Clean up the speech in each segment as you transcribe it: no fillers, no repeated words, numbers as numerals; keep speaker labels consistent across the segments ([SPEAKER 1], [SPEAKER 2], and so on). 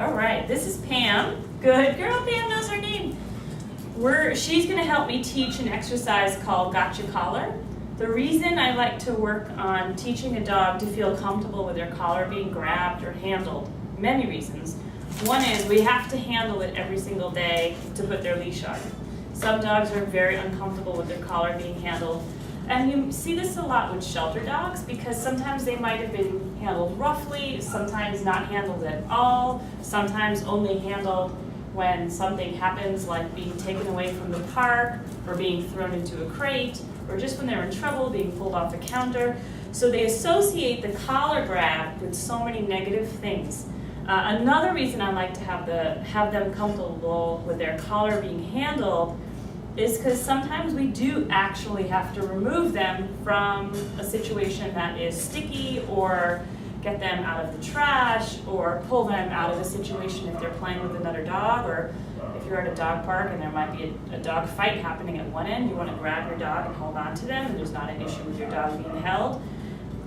[SPEAKER 1] All right, this is Pam. Good girl, Pam knows her name. She's gonna help me teach an exercise called Gotcha Collar. The reason I like to work on teaching a dog to feel comfortable with their collar being grabbed or handled, many reasons. One is we have to handle it every single day to put their leash on. Some dogs are very uncomfortable with their collar being handled. And you see this a lot with shelter dogs because sometimes they might have been handled roughly, sometimes not handled at all, sometimes only handled when something happens like being taken away from the park or being thrown into a crate or just when they're in trouble being pulled off the counter. So they associate the collar grab with so many negative things. Another reason I like to have them comfortable with their collar being handled is because sometimes we do actually have to remove them from a situation that is sticky or get them out of the trash or pull them out of a situation if they're playing with another dog, or if you're at a dog park and there might be a dog fight happening at one end, you want to grab your dog and hold on to them and there's not an issue with your dog being held.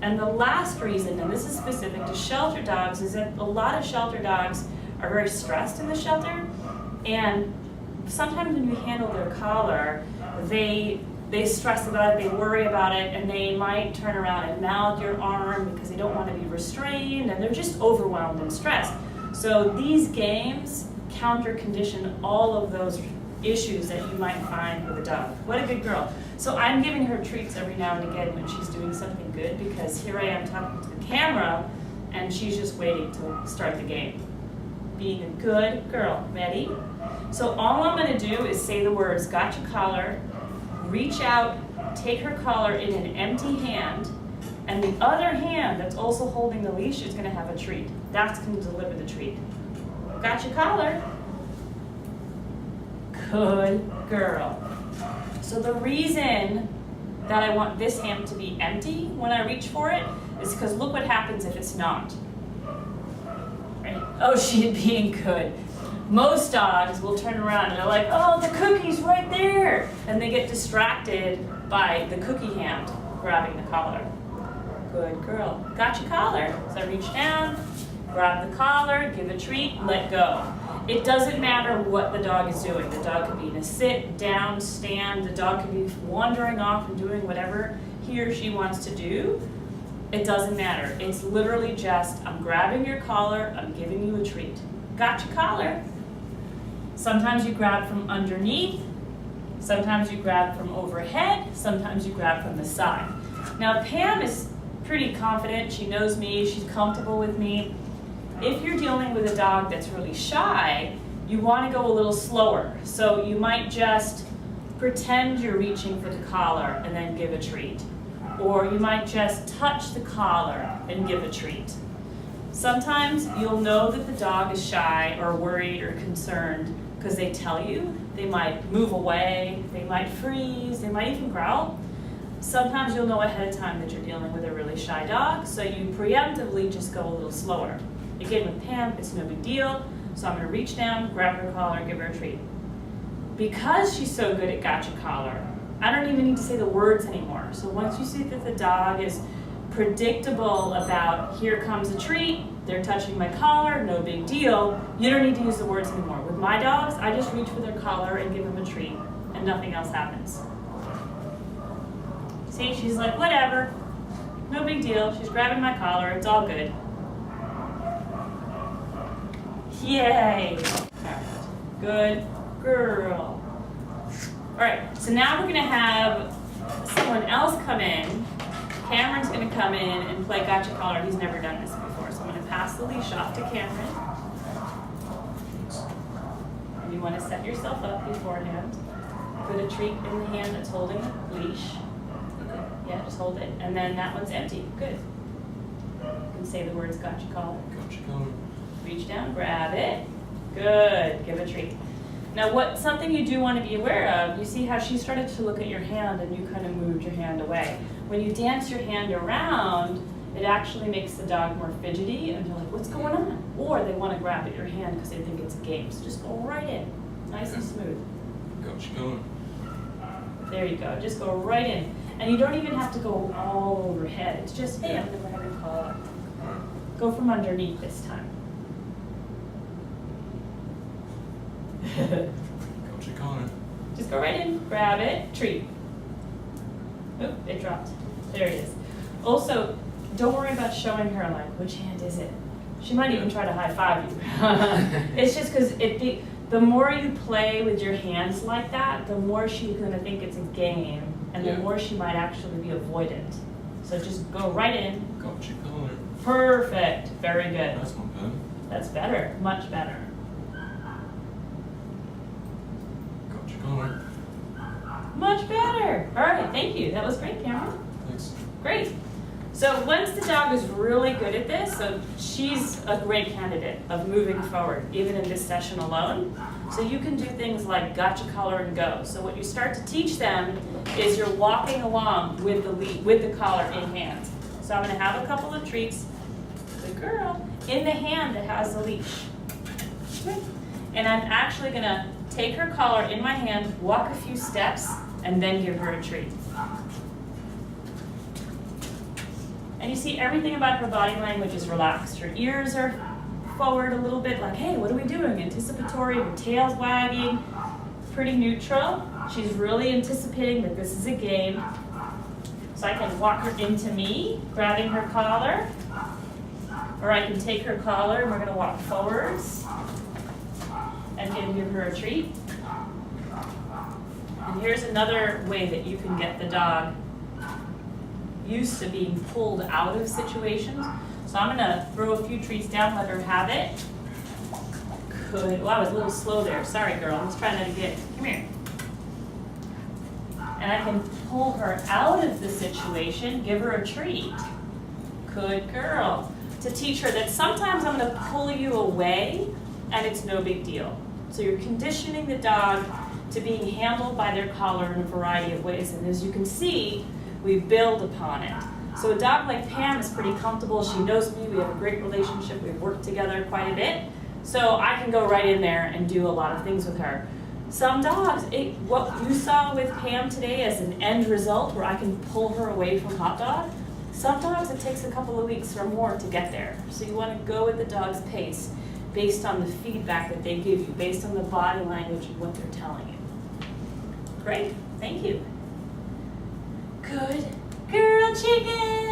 [SPEAKER 1] And the last reason, and this is specific to shelter dogs, is that a lot of shelter dogs are very stressed in the shelter, and sometimes when you handle their collar, they stress about it, they worry about it, and they might turn around and mouth your arm because they don't want to be restrained, and they're just overwhelmed and stressed. So these games counter condition all of those issues that you might find with a dog. What a good girl. So I'm giving her treats every now and again when she's doing something good, because here I am talking to the camera and she's just waiting to start the game. Being a good girl. Ready? So all I'm going to do is say the words gotcha collar, reach out, take her collar in an empty hand, and the other hand that's also holding the leash is going to have a treat. That's going to deliver the treat. Gotcha collar. Good girl. So the reason that I want this hand to be empty when I reach for it is because look what happens if it's not. Right? Oh, she's being good. Most dogs will turn around and they're like, oh, the cookie's right there. And they get distracted by the cookie hand grabbing the collar. Good girl. Gotcha collar. So I reach down, grab the collar, give a treat, let go. It doesn't matter what the dog is doing. The dog could be in a sit, down, stand. The dog could be wandering off and doing whatever he or she wants to do. It doesn't matter. It's literally just, I'm grabbing your collar, I'm giving you a treat. Gotcha collar. Sometimes you grab from underneath, sometimes you grab from overhead, sometimes you grab from the side. Now Pam is pretty confident, she knows me, she's comfortable with me. If you're dealing with a dog that's really shy, you want to go a little slower. So you might just pretend you're reaching for the collar and then give a treat. Or you might just touch the collar and give a treat. Sometimes you'll know that the dog is shy or worried or concerned because they tell you. They might move away, they might freeze, they might even growl. Sometimes you'll know ahead of time that you're dealing with a really shy dog, so you preemptively just go a little slower. Again, with Pam, it's no big deal, so I'm going to reach down, grab her collar, and give her a treat. Because she's so good at gotcha collar, I don't even need to say the words anymore. So once you see that the dog is predictable about here comes a treat, they're touching my collar, no big deal, you don't need to use the words anymore. With my dogs, I just reach for their collar and give them a treat, and nothing else happens. See, she's like, whatever, no big deal, she's grabbing my collar, it's all good. Yay! Good girl. All right, so now we're gonna have someone else come in. Cameron's gonna come in and play gotcha collar. He's never done this before, so I'm gonna pass the leash off to Cameron. And you wanna set yourself up beforehand. Put a treat in the hand that's holding the leash. Yeah, just hold it. And then that one's empty. Good. You can say the words gotcha collar.
[SPEAKER 2] Gotcha collar.
[SPEAKER 1] Reach down, grab it. Good, give a treat. Now something you do want to be aware of, you see how she started to look at your hand and you kind of moved your hand away. When you dance your hand around, it actually makes the dog more fidgety and they're like, what's going on? Or they want to grab at your hand because they think it's a game. So just go right in, nice and smooth.
[SPEAKER 2] Gotcha collar.
[SPEAKER 1] There you go, just go right in. And you don't even have to go all overhead. It's just, hey, I'm going to grab your collar. Go from underneath this time.
[SPEAKER 2] Got your collar.
[SPEAKER 1] Just go right in, grab it, treat. Oop, it dropped. There it is. Also, don't worry about showing her like, which hand is it? She might even try to high five you. It's just because the more you play with your hands like that, the more she's gonna think it's a game, and the more she might actually be avoidant. So just go right in.
[SPEAKER 2] Got your collar.
[SPEAKER 1] Perfect. Very good.
[SPEAKER 2] That's not bad.
[SPEAKER 1] That's better. Much better.
[SPEAKER 2] Got your collar.
[SPEAKER 1] Much better. All right. Thank you. That was great, Cameron.
[SPEAKER 2] Thanks.
[SPEAKER 1] Great. So once the dog is really good at this, so she's a great candidate of moving forward, even in this session alone. So you can do things like gotcha collar and go. So what you start to teach them is you're walking along with the lead, with the collar in hand. So I'm going to have a couple of treats, good girl, in the hand that has the leash. And I'm actually going to take her collar in my hand, walk a few steps, and then give her a treat. And you see everything about her body language is relaxed. Her ears are forward a little bit, like, hey, what are we doing? Anticipatory, her tail's wagging, pretty neutral. She's really anticipating that this is a game. So I can walk her into me, grabbing her collar, or I can take her collar and we're gonna walk forwards and give her a treat. And here's another way that you can get the dog used to being pulled out of situations. So I'm gonna throw a few treats down, let her have it. Good. Well, I was a little slow there. Sorry, girl. Let's try that again. Come here. And I can pull her out of the situation, give her a treat. Good girl. To teach her that sometimes I'm gonna pull you away and it's no big deal. So you're conditioning the dog to being handled by their collar in a variety of ways. And as you can see, we build upon it. So a dog like Pam is pretty comfortable. She knows me. We have a great relationship. We've worked together quite a bit. So I can go right in there and do a lot of things with her. Some dogs, what you saw with Pam today as an end result where I can pull her away from Hot Dog, some dogs it takes a couple of weeks or more to get there. So you want to go with the dog's pace based on the feedback that they give you, based on the body language and what they're telling you. Great, thank you. Good girl chicken.